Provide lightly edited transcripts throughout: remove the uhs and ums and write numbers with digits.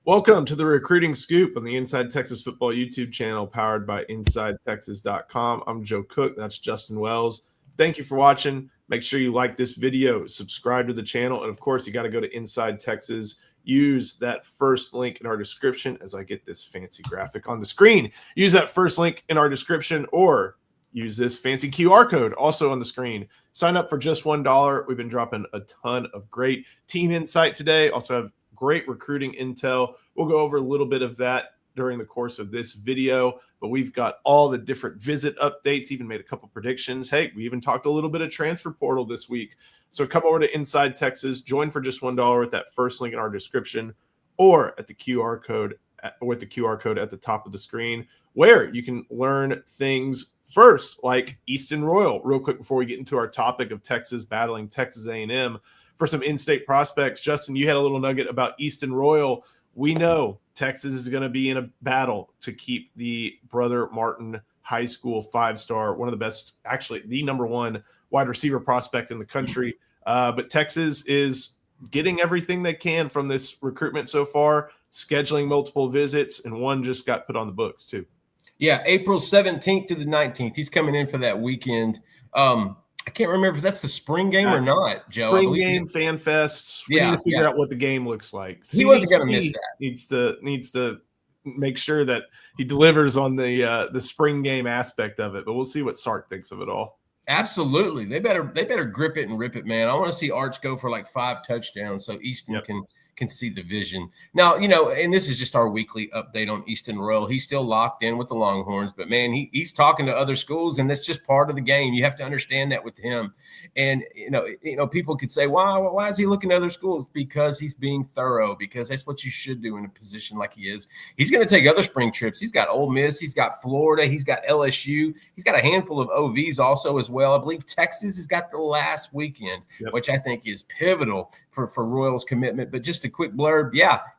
Welcome to the Recruiting Scoop on the Inside Texas Football YouTube channel powered by InsideTexas.com. I'm Joe Cook. That's Justin Wells. Thank you for watching. Make sure you like this video, subscribe to the channel, and of course, you got to go to Inside Texas. Use that first link in our description as I get this fancy graphic on the screen. Use that first link in our description or use this fancy QR code also on the screen. Sign up for just $1. We've been dropping a ton of great team insight today. Also have great recruiting intel. We'll go over a little bit of that during the course of this video, but we've got all the different visit updates, even made a couple predictions. Hey, we even talked a little bit of transfer portal this week. So come over to Inside Texas, join for just $1 with that first link in our description or at the QR code with the QR code at the top of the screen, where you can learn things first, like Easton Royal. Real quick before we get into our topic of Texas battling Texas A&M for some in-state prospects. Justin, you had a little nugget about Easton Royal. We know Texas is going to be in a battle to keep the Brother Martin High School five-star, one of the best, actually the number one wide receiver prospect in the country. But Texas is getting everything they can from this recruitment so far, scheduling multiple visits, and one just got put on the books too. Yeah, April 17th to the 19th. He's coming in for that weekend. I can't remember if that's the spring game or not, Joe. Spring game, fan fests. We need to figure out what the game looks like. He wasn't going to miss that. Needs to make sure that he delivers on the spring game aspect of it. But we'll see what Sark thinks of it all. Absolutely, they better grip it and rip it, man. I want to see Arch go for like 5 touchdowns so Easton can see the vision. Now, and this is just our weekly update on Easton Royal. He's still locked in with the Longhorns, but man, he's talking to other schools, and that's just part of the game. You have to understand that with him. And people could say, why is he looking at other schools? Because he's being thorough, because that's what you should do in a position like he is. He's going to take other spring trips. He's got Ole Miss, he's got Florida, he's got LSU, he's got a handful of OVs also as well. I believe Texas has got the last weekend, which I think is pivotal for Royal's commitment. But just a quick blurb,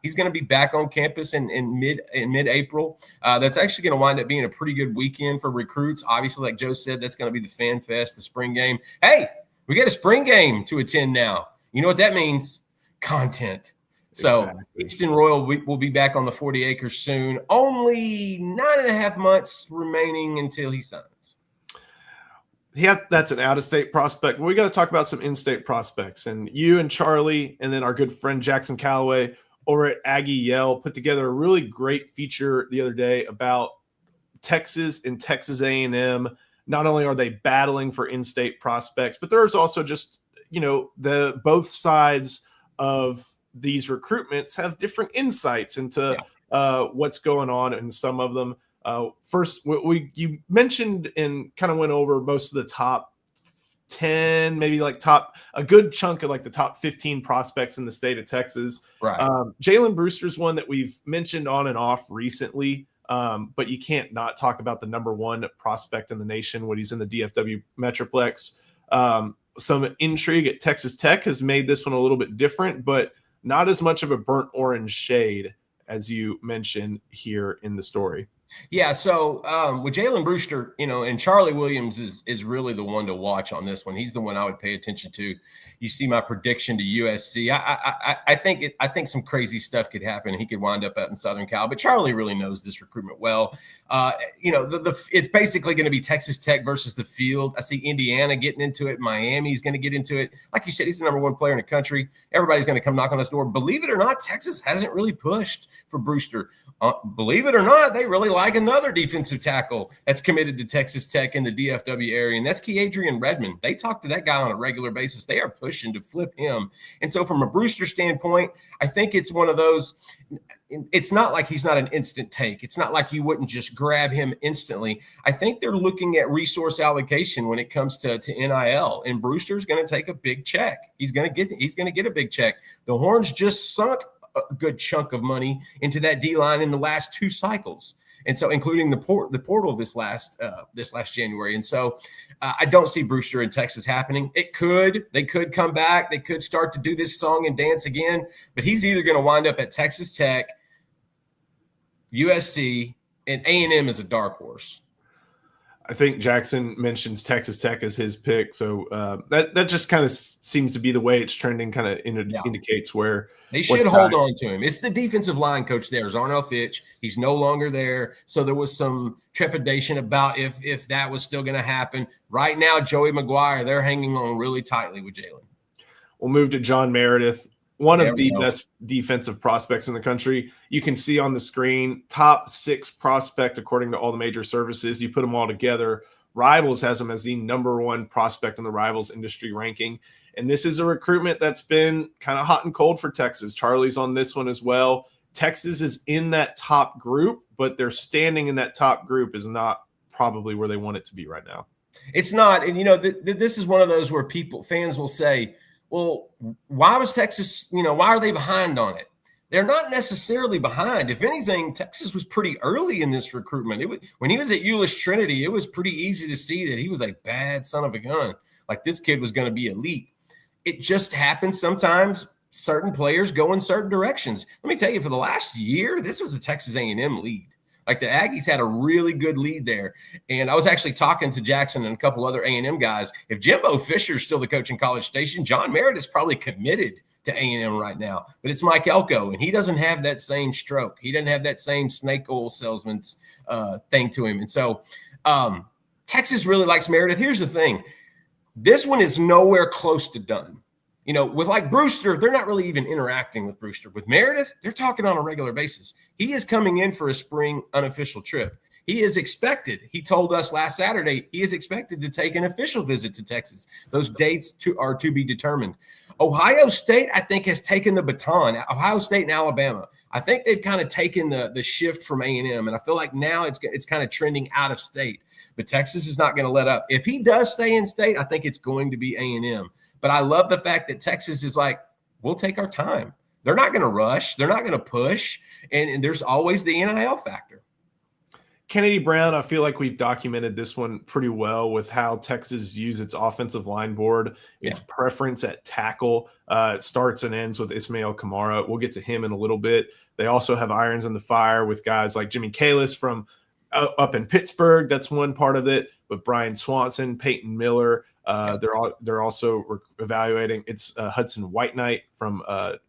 he's going to be back on campus in mid-April. That's actually going to wind up being a pretty good weekend for recruits. Obviously, like Joe said, that's going to be the Fan Fest, the spring game. Hey, we got a spring game to attend now. You know what that means? Content. So Easton Royal will be back on the 40 acres soon. Only 9.5 months remaining until he signs. That's an out-of-state prospect. We got to talk about some in-state prospects. And you and Charlie, and then our good friend Jackson Calloway over at Aggie Yell put together a really great feature the other day about Texas and Texas A&M. Not only are they battling for in-state prospects, but there's also just, the both sides of these recruitments have different insights into what's going on in some of them. First, you mentioned and kind of went over most of the top 10, maybe like a good chunk of like the top 15 prospects in the state of Texas. Right. Jalen Brewster's one that we've mentioned on and off recently, but you can't not talk about the number one prospect in the nation when he's in the DFW Metroplex. Some intrigue at Texas Tech has made this one a little bit different, but not as much of a burnt orange shade as you mentioned here in the story. Yeah, so with Jalen Brewster, and Charlie Williams is really the one to watch on this one. He's the one I would pay attention to. You see my prediction to USC. I think some crazy stuff could happen. He could wind up out in Southern Cal, but Charlie really knows this recruitment well. It's basically going to be Texas Tech versus the field. I see Indiana getting into it. Miami's going to get into it. Like you said, he's the number one player in the country. Everybody's going to come knock on his door. Believe it or not, Texas hasn't really pushed for Brewster. Believe it or not, they really like another defensive tackle that's committed to Texas Tech in the DFW area, and that's Adrian Redmond. They talk to that guy on a regular basis. They are pushing to flip him. And so from a Brewster standpoint, I think it's one of those – it's not like he's not an instant take. It's not like you wouldn't just grab him instantly. I think they're looking at resource allocation when it comes to NIL, and Brewster's going to take a big check. He's going to get a big check. The Horns just sunk a good chunk of money into that D-line in the last 2 cycles. And so including the portal this last January. And so I don't see Brewster in Texas happening. They could come back. They could start to do this song and dance again, but he's either going to wind up at Texas Tech, USC, and A&M is a dark horse. I think Jackson mentions Texas Tech as his pick, so that just kind of seems to be the way it's trending. Kind of indicates where they should hold on to him. It's the defensive line coach there, Zarnell Fitch. He's no longer there, so there was some trepidation about if that was still going to happen. Right now, Joey McGuire, they're hanging on really tightly with Jalen. We'll move to John Meredith, one of the best defensive prospects in the country. You can see on the screen, top 6 prospect according to all the major services. You put them all together. Rivals has him as the #1 prospect in the Rivals industry ranking. And this is a recruitment that's been kind of hot and cold for Texas. Charlie's on this one as well. Texas is in that top group, but their standing in that top group is not probably where they want it to be right now. It's not. And, this is one of those where fans will say, well, why was Texas, why are they behind on it? They're not necessarily behind. If anything, Texas was pretty early in this recruitment. When he was at Euless Trinity, it was pretty easy to see that he was a bad son of a gun. Like, this kid was going to be elite. It just happens sometimes certain players go in certain directions. Let me tell you, for the last year, this was a Texas A&M lead. Like, the Aggies had a really good lead there. And I was actually talking to Jackson and a couple other A&M guys. If Jimbo Fisher's still the coach in College Station, John Meredith's probably committed to A&M right now. But it's Mike Elko, and he doesn't have that same stroke. He doesn't have that same snake oil salesman's thing to him. And so Texas really likes Meredith. Here's the thing. This one is nowhere close to done. With like Brewster, they're not really even interacting with Brewster. With Meredith, they're talking on a regular basis. He is coming in for a spring unofficial trip. He is expected. He told us last Saturday he is expected to take an official visit to Texas. Those dates are to be determined. Ohio State, I think, has taken the baton. Ohio State and Alabama. I think they've kind of taken the shift from A&M, and I feel like now it's kind of trending out of state. But Texas is not going to let up. If he does stay in state, I think it's going to be A&M. But I love the fact that Texas is like, we'll take our time. They're not going to rush. They're not going to push. And there's always the NIL factor. Kennedy Brown, I feel like we've documented this one pretty well with how Texas views its offensive line board, its preference at tackle. It starts and ends with Ismail Kamara. We'll get to him in a little bit. They also have irons in the fire with guys like Jimmy Kalis from up in Pittsburgh. That's one part of it. But Brian Swanson, Peyton Miller, they're also evaluating. It's Hudson White Knight from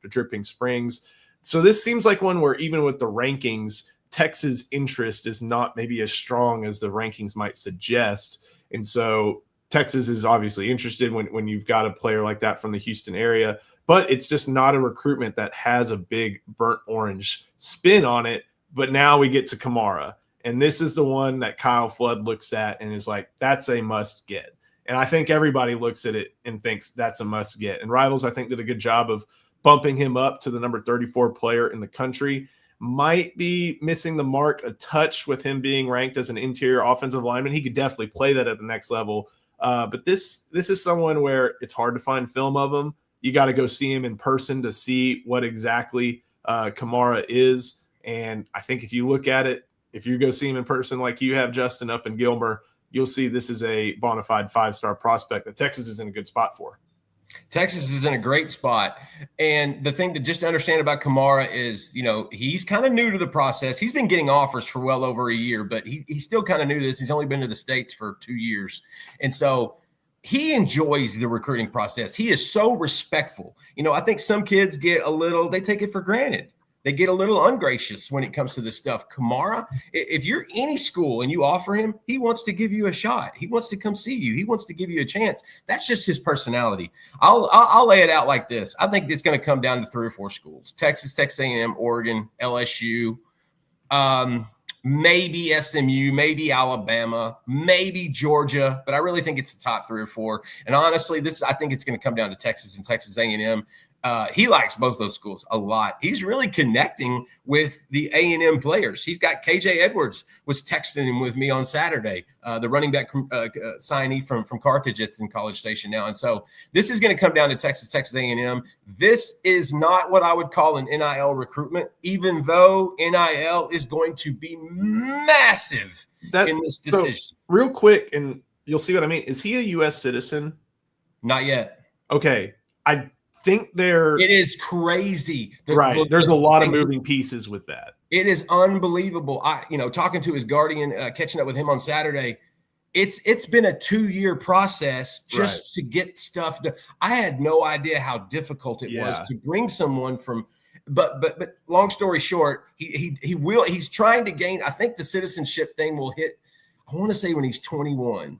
Dripping Springs. So this seems like one where even with the rankings, Texas' interest is not maybe as strong as the rankings might suggest. And so Texas is obviously interested when you've got a player like that from the Houston area, but it's just not a recruitment that has a big burnt orange spin on it. But now we get to Kamara, and this is the one that Kyle Flood looks at and is like, that's a must get. And I think everybody looks at it and thinks that's a must get. And Rivals, I think, did a good job of bumping him up to the number 34 player in the country. Might be missing the mark a touch with him being ranked as an interior offensive lineman. He could definitely play that at the next level. But this is someone where it's hard to find film of him. You got to go see him in person to see what exactly Kamara is. And I think if you look at it, if you go see him in person like you have, Justin, up in Gilmer, you'll see this is a bona fide 5-star prospect that Texas is in a good spot for. Texas is in a great spot. And the thing to just understand about Kamara is, he's kind of new to the process. He's been getting offers for well over a year, but he's still kind of new to this. He's only been to the States for 2 years. And so he enjoys the recruiting process. He is so respectful. I think some kids they take it for granted. They get a little ungracious when it comes to this stuff. Kamara, if you're any school and you offer him, he wants to give you a shot. He wants to come see you. He wants to give you a chance. That's just his personality. I'll lay it out like this. I think it's going to come down to 3 or 4 schools: Texas, Texas A&M, Oregon, LSU, maybe SMU, maybe Alabama, maybe Georgia. But I really think it's the top 3 or 4. And honestly, I think it's going to come down to Texas and Texas A&M. He likes both those schools a lot. He's really connecting with the A&M players. He's got KJ Edwards was texting him with me on Saturday, the running back signee from Carthage. It's in College Station now. And so this is going to come down to Texas A&M. This is not what I would call an NIL recruitment, even though NIL is going to be massive in this decision. So real quick, and you'll see what I mean. Is he a U.S. citizen? Not yet. Okay. I think it is crazy. Right. There's a lot of moving pieces with that. It is unbelievable. Talking to his guardian, catching up with him on Saturday, it's been a 2-year process just to get stuff done. I had no idea how difficult it was to bring someone from. But long story short, he's trying to gain. I think the citizenship thing will hit. I want to say when he's 21.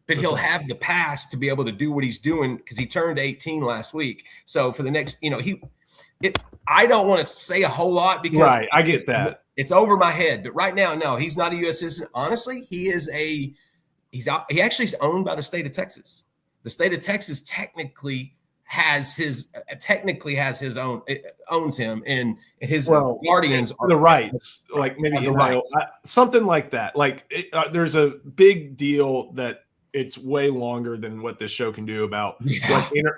But he'll have the pass to be able to do what he's doing because he turned 18 last week. So for the next, I don't want to say a whole lot because I get that. It's over my head. But right now, no, he's not a U.S. citizen. Honestly, he actually is owned by the state of Texas. The state of Texas technically has his own, owns him, and his guardians are the rights, like maybe the rights. Something like that. Like there's a big deal that it's way longer than what this show can do about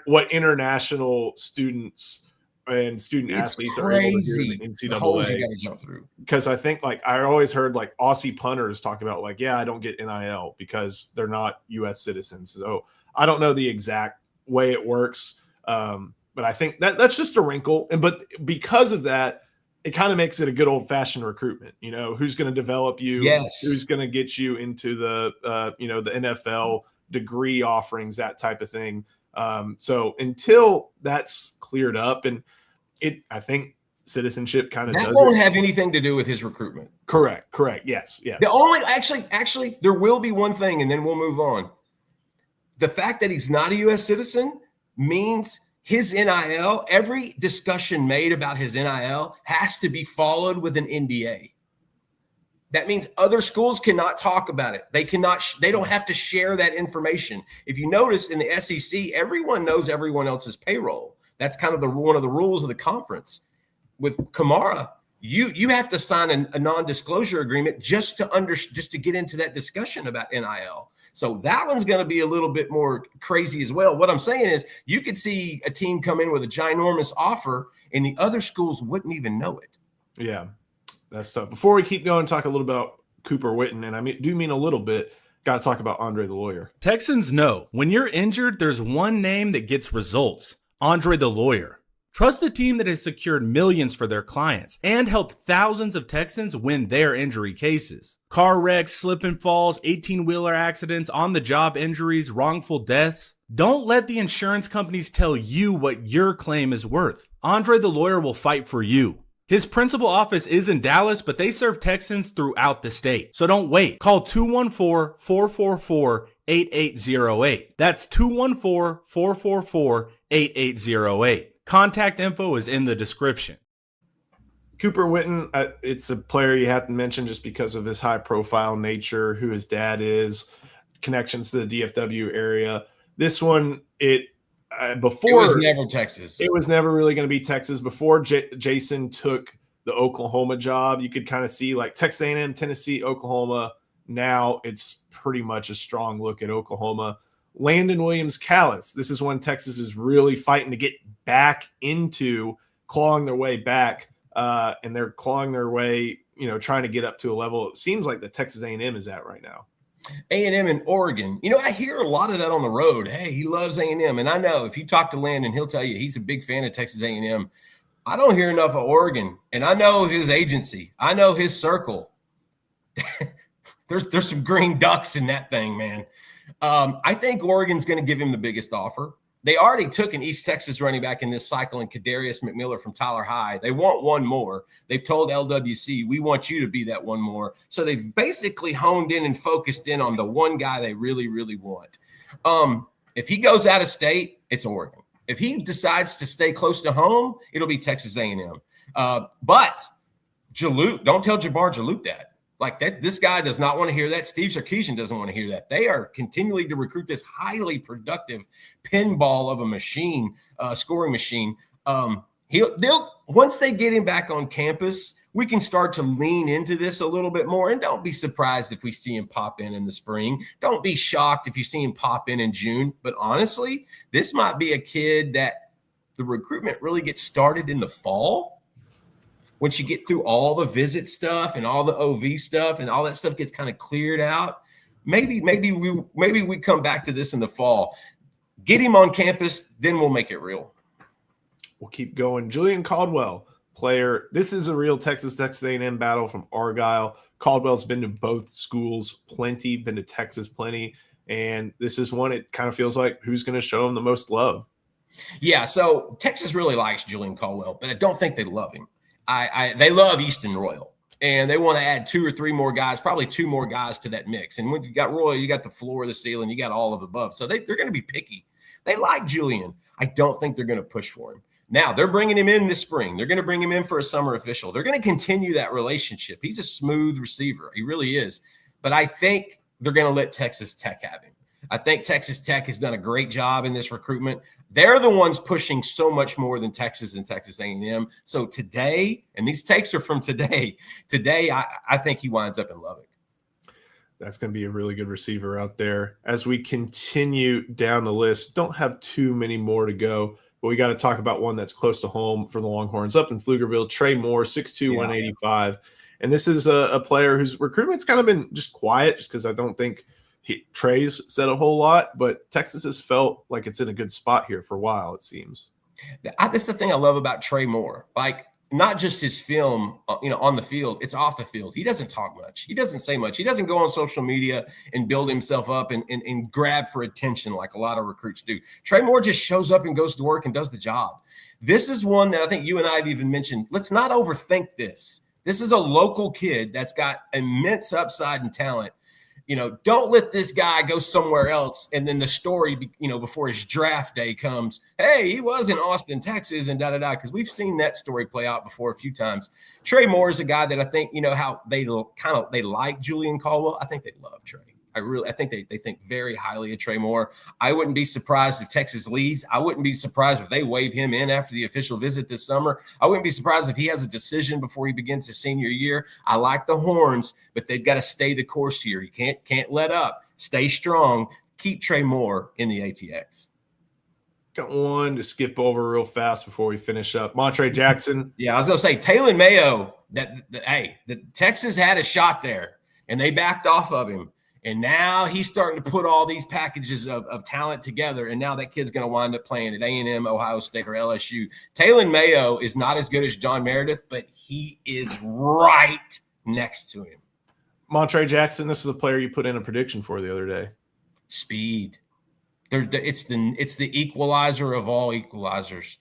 what international students and student athletes are able to do in the NCAA. You got to jump through. Because I think I always heard Aussie punters talk about I don't get NIL because they're not U.S. citizens. So I don't know the exact way it works, but I think that's just a wrinkle. But because of that, it kind of makes it a good old fashioned recruitment. Who's going to develop you? Yes. Who's going to get you into the the NFL degree offerings, that type of thing. So until that's cleared up, and I think citizenship kind of won't have anything to do with his recruitment. Correct. Yes. The only actually there will be one thing, and then we'll move on. The fact that he's not a U.S. citizen means his NIL, every discussion made about his NIL has to be followed with an NDA. That means other schools cannot talk about it. They don't have to share that information. If you notice in the SEC, everyone knows everyone else's payroll. That's kind of one of the rules of the conference. With Kamara, you have to sign a non-disclosure agreement just to get into that discussion about NIL. So that one's going to be a little bit more crazy as well. What I'm saying is you could see a team come in with a ginormous offer and the other schools wouldn't even know it. Yeah, that's tough. Before we keep going, talk a little about Cooper Witten, and I do mean a little bit, got to talk about Andre the Lawyer. Texans know when you're injured, there's one name that gets results: Andre the Lawyer. Trust the team that has secured millions for their clients and helped thousands of Texans win their injury cases. Car wrecks, slip and falls, 18-wheeler accidents, on-the-job injuries, wrongful deaths. Don't let the insurance companies tell you what your claim is worth. Andre the Lawyer will fight for you. His principal office is in Dallas, but they serve Texans throughout the state. So don't wait. Call 214-444-8808. That's 214-444-8808. Contact info is in the description. Cooper Witten, it's a player you have to mention just because of his high-profile nature, who his dad is, connections to the DFW area. This one, before it was never Texas. It was never really going to be Texas. Before Jason took the Oklahoma job, you could kind of see Texas A&M, Tennessee, Oklahoma. Now it's pretty much a strong look at Oklahoma. Landon Williams-Callis. This is when Texas is really fighting to get back into clawing their way back, and they're clawing their way, trying to get up to a level it seems like the Texas A&M is at right now. A&M in Oregon. I hear a lot of that on the road. Hey, he loves A&M, and I know if you talk to Landon, he'll tell you he's a big fan of Texas A&M. I don't hear enough of Oregon, and I know his agency. I know his circle. There's some green ducks in that thing, man. I think Oregon's going to give him the biggest offer. They already took an East Texas running back in this cycle in Kadarius McMiller from Tyler High. They want one more. They've told LWC, we want you to be that one more. So they've basically honed in and focused in on the one guy they really, really want. If he goes out of state, it's Oregon. If he decides to stay close to home, it'll be Texas A&M. But Jalute, don't tell Jabbar Jalute that. This guy does not want to hear that. Steve Sarkisian doesn't want to hear that. They are continuing to recruit this highly productive pinball of a machine, scoring machine. They'll once they get him back on campus, we can start to lean into this a little bit more. And don't be surprised if we see him pop in the spring. Don't be shocked if you see him pop in June. But honestly, this might be a kid that the recruitment really gets started in the fall. Once you get through all the visit stuff and all the OV stuff and all that stuff gets kind of cleared out, maybe we come back to this in the fall. Get him on campus, then we'll make it real. We'll keep going. Julian Caldwell, player. This is a real Texas A&M battle from Argyle. Caldwell's been to both schools plenty, been to Texas plenty, and this is one it kind of feels like who's going to show him the most love. Yeah, so Texas really likes Julian Caldwell, but I don't think they love him. They love Easton Royal, and they want to add 2 or 3 more guys, probably 2 more guys to that mix. And when you got Royal, you got the floor, the ceiling, you got all of the above. So they're going to be picky. They like Julian. I don't think they're going to push for him. Now, they're bringing him in this spring. They're going to bring him in for a summer official. They're going to continue that relationship. He's a smooth receiver. He really is. But I think they're going to let Texas Tech have him. I think Texas Tech has done a great job in this recruitment. They're the ones pushing so much more than Texas and Texas A&M. So today, and these takes are from today, I think he winds up in Lubbock. That's going to be a really good receiver out there. As we continue down the list, don't have too many more to go, but we got to talk about one that's close to home for the Longhorns up in Pflugerville. Trey Moore, 6'2", 185. And this is a player whose recruitment's kind of been just quiet just because I don't think Trey's said a whole lot, but Texas has felt like it's in a good spot here for a while, it seems. That's the thing I love about Trey Moore. Like, not just his film, on the field, it's off the field. He doesn't talk much. He doesn't say much. He doesn't go on social media and build himself up and grab for attention like a lot of recruits do. Trey Moore just shows up and goes to work and does the job. This is one that I think you and I have even mentioned. Let's not overthink this. This is a local kid that's got immense upside and talent. Don't let this guy go somewhere else. And then the story, before his draft day comes, hey, he was in Austin, Texas, and da-da-da, because we've seen that story play out before a few times. Trey Moore is a guy that I think, how they like Julian Caldwell. I think they love Trey. I think they think very highly of Trey Moore. I wouldn't be surprised if Texas leads. I wouldn't be surprised if they wave him in after the official visit this summer. I wouldn't be surprised if he has a decision before he begins his senior year. I like the Horns, but they've got to stay the course here. You can't let up. Stay strong. Keep Trey Moore in the ATX. Got one to skip over real fast before we finish up. Montre Jackson. Yeah, I was going to say Taylor Mayo. The Texas had a shot there, and they backed off of him. And now he's starting to put all these packages of talent together, and now that kid's going to wind up playing at A&M, Ohio State, or LSU. Taylor Mayo is not as good as John Meredith, but he is right next to him. Montre Jackson, this is a player you put in a prediction for the other day. Speed. It's the equalizer of all equalizers.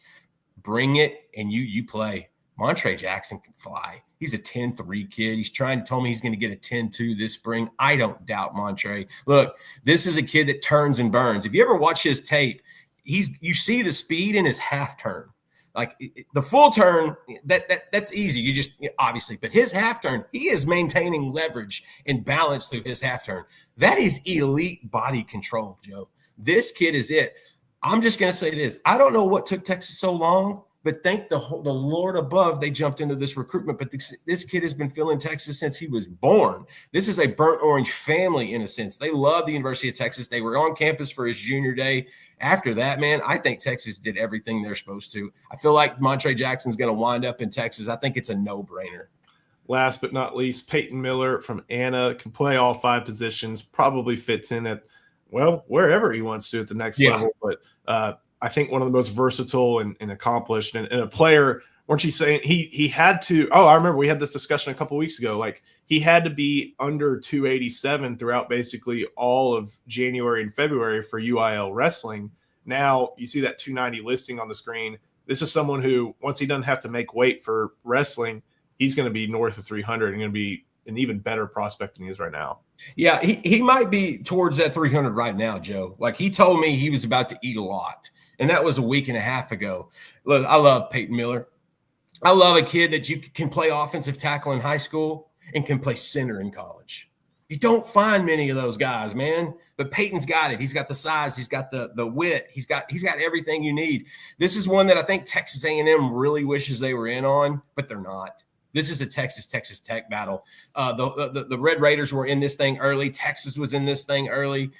Bring it, and you play. Montre Jackson can fly. He's a 10-3 kid. He's trying to tell me he's going to get a 10-2 this spring. I don't doubt Montre. Look, this is a kid that turns and burns. If you ever watch his tape, you see the speed in his half turn. Like the full turn, that's easy. You just obviously, but his half turn, he is maintaining leverage and balance through his half turn. That is elite body control, Joe. This kid is it. I'm just going to say this. I don't know what took Texas so long, but thank the Lord above they jumped into this recruitment. But this kid has been feeling Texas since he was born. This is a burnt orange family in a sense. They love the University of Texas. They were on campus for his junior day. After that, man, I think Texas did everything they're supposed to. I feel like Montre Jackson's going to wind up in Texas. I think it's a no-brainer. Last but not least, Peyton Miller from Anna can play all 5 positions, probably fits in at, wherever he wants to at the next level. But I think one of the most versatile and accomplished and a player, weren't you saying he had to – I remember we had this discussion a couple weeks ago. Like he had to be under 287 throughout basically all of January and February for UIL wrestling. Now you see that 290 listing on the screen. This is someone who, once he doesn't have to make weight for wrestling, he's going to be north of 300 and going to be an even better prospect than he is right now. Yeah, he might be towards that 300 right now, Joe. Like he told me he was about to eat a lot. And that was a week and a half ago. Look, I love Peyton Miller. I love a kid that you can play offensive tackle in high school and can play center in college. You don't find many of those guys, man. But Peyton's got it. He's got the size. He's got the wit. He's got everything you need. This is one that I think Texas A&M really wishes they were in on, but they're not. This is a Texas Tech battle. The Red Raiders were in this thing early. Texas was in this thing early.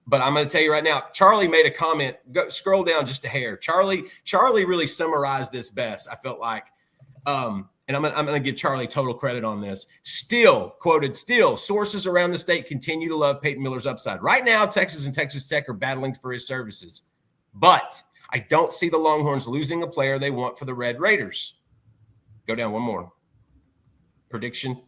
But I'm going to tell you right now, Charlie made a comment. Go scroll down just a hair. Charlie really summarized this best, I felt like. And I'm going to give Charlie total credit on this. Still, sources around the state continue to love Peyton Miller's upside. Right now, Texas and Texas Tech are battling for his services. But I don't see the Longhorns losing a player they want for the Red Raiders. Go down one more. Prediction.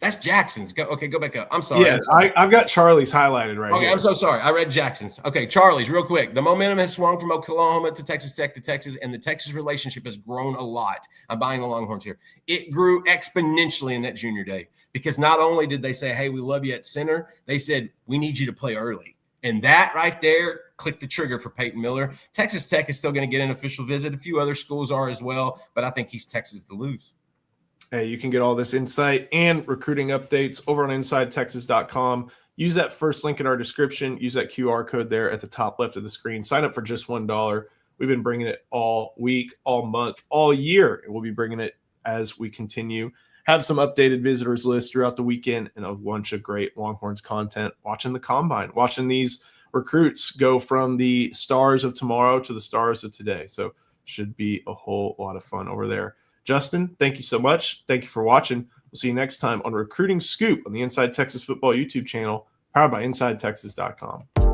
That's Jackson's. Go back up. I'm sorry. Yes, I've got Charlie's highlighted right Okay, here. I'm so sorry. I read Jackson's. Okay, Charlie's, real quick. The momentum has swung from Oklahoma to Texas Tech to Texas, and the Texas relationship has grown a lot. I'm buying the Longhorns here. It grew exponentially in that junior day because not only did they say, hey, we love you at center, they said, we need you to play early. And that right there clicked the trigger for Peyton Miller. Texas Tech is still going to get an official visit. A few other schools are as well, but I think he's Texas to lose. Hey, you can get all this insight and recruiting updates over on InsideTexas.com. Use that first link in our description. Use that QR code there at the top left of the screen. Sign up for just $1. We've been bringing it all week, all month, all year, and we'll be bringing it as we continue. Have some updated visitors lists throughout the weekend and a bunch of great Longhorns content. Watching the combine, watching these recruits go from the stars of tomorrow to the stars of today. So should be a whole lot of fun over there. Justin, thank you so much. Thank you for watching. We'll see you next time on Recruiting Scoop on the Inside Texas Football YouTube channel, powered by InsideTexas.com.